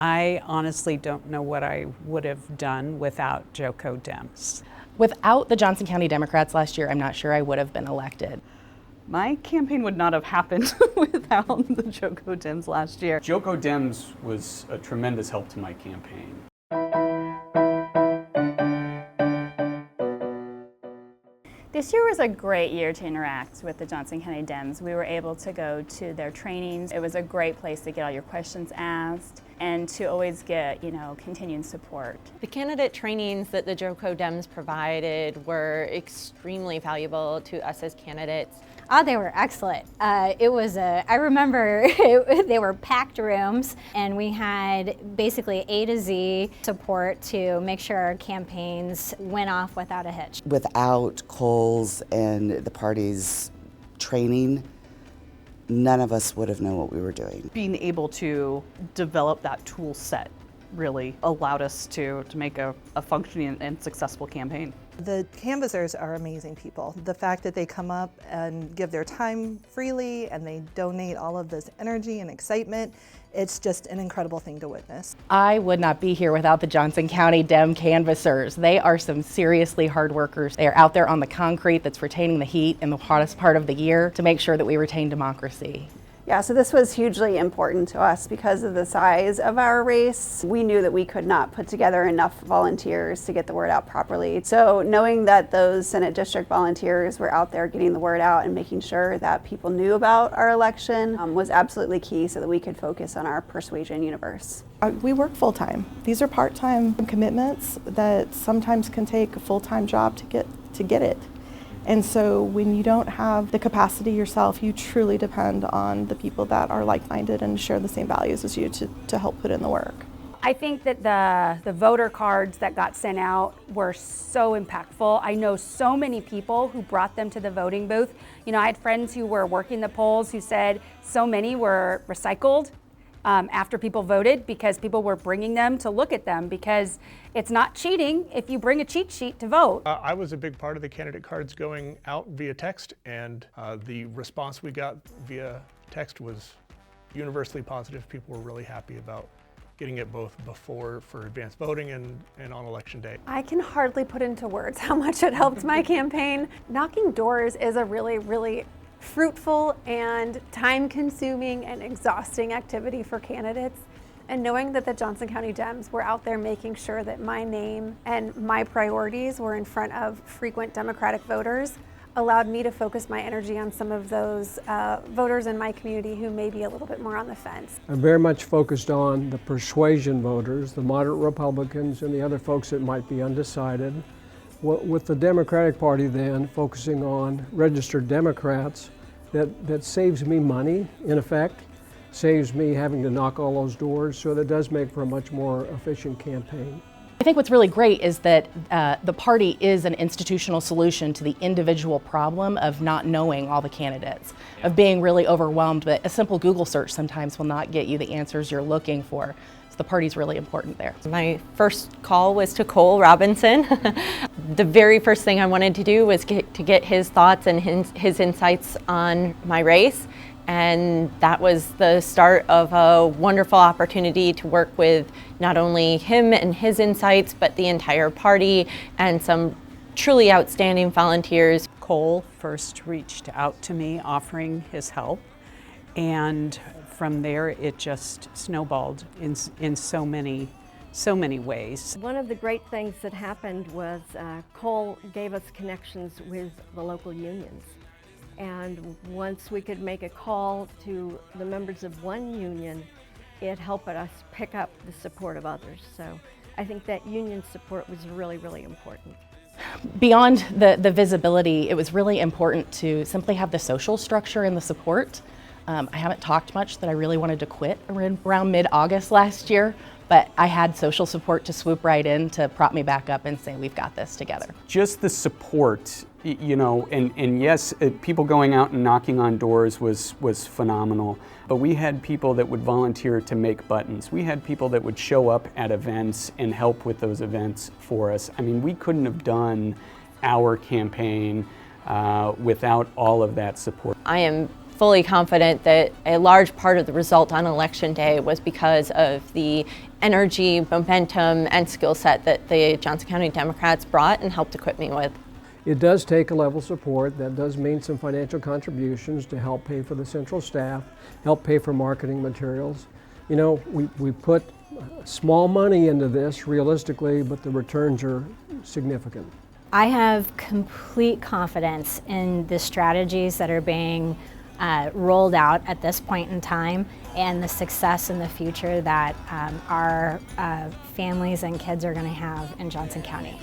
I honestly don't know what I would have done without JOCO Dems. Without the Johnson County Democrats last year, I'm not sure I would have been elected. My campaign would not have happened without the JOCO Dems last year. JOCO Dems was a tremendous help to my campaign. This year was a great year to interact with the Johnson County Dems. We were able to go to their trainings. It was a great place to get all your questions asked and to always get, continued support. The candidate trainings that the JOCO Dems provided were extremely valuable to us as candidates. Oh, they were excellent. I remember they were packed rooms, and we had basically A to Z support to make sure our campaigns went off without a hitch. Without Cole's and the party's training, none of us would have known what we were doing. Being able to develop that tool set really allowed us to make a functioning and successful campaign. The canvassers are amazing people. The fact that they come up and give their time freely and they donate all of this energy and excitement, it's just an incredible thing to witness. I would not be here without the Johnson County Dem canvassers. They are some seriously hard workers. They are out there on the concrete that's retaining the heat in the hottest part of the year to make sure that we retain democracy. Yeah, so this was hugely important to us because of the size of our race. We knew that we could not put together enough volunteers to get the word out properly. So knowing that those Senate district volunteers were out there getting the word out and making sure that people knew about our election was absolutely key so that we could focus on our persuasion universe. We work full-time. These are part-time commitments that sometimes can take a full-time job to get it. And so when you don't have the capacity yourself, you truly depend on the people that are like-minded and share the same values as you to help put in the work. I think that the voter cards that got sent out were so impactful. I know so many people who brought them to the voting booth. I had friends who were working the polls who said so many were recycled after people voted because people were bringing them to look at them, because it's not cheating if you bring a cheat sheet to vote. I was a big part of the candidate cards going out via text, and the response we got via text was universally positive. People were really happy about getting it both before for advanced voting and on election day. I can hardly put into words how much it helped my campaign. Knocking doors is a really, really fruitful and time-consuming and exhausting activity for candidates. And knowing that the Johnson County Dems were out there making sure that my name and my priorities were in front of frequent Democratic voters allowed me to focus my energy on some of those voters in my community who may be a little bit more on the fence. I'm very much focused on the persuasion voters, the moderate Republicans, and the other folks that might be undecided. With the Democratic Party then focusing on registered Democrats, that saves me money, in effect, saves me having to knock all those doors, so that does make for a much more efficient campaign. I think what's really great is that the party is an institutional solution to the individual problem of not knowing all the candidates, of being really overwhelmed, but a simple Google search sometimes will not get you the answers you're looking for. So the party's really important there. My first call was to Cole Robinson. The very first thing I wanted to do was to get his thoughts and his insights on my race. And that was the start of a wonderful opportunity to work with not only him and his insights, but the entire party and some truly outstanding volunteers. Cole first reached out to me offering his help, and from there it just snowballed in so many ways. One of the great things that happened was Cole gave us connections with the local unions. And once we could make a call to the members of one union, it helped us pick up the support of others. So I think that union support was really, really important. Beyond the visibility, it was really important to simply have the social structure and the support. I haven't talked much that I really wanted to quit around mid-August last year, but I had social support to swoop right in to prop me back up and say, we've got this together. Just the support, and yes, people going out and knocking on doors was phenomenal, but we had people that would volunteer to make buttons. We had people that would show up at events and help with those events for us. I mean, we couldn't have done our campaign without all of that support. I am fully confident that a large part of the result on election day was because of the energy, momentum, and skill set that the Johnson County Democrats brought and helped equip me with. It does take a level of support. That does mean some financial contributions to help pay for the central staff, help pay for marketing materials. You know, we put small money into this realistically, but the returns are significant. I have complete confidence in the strategies that are being rolled out at this point in time and the success in the future that our families and kids are going to have in Johnson County.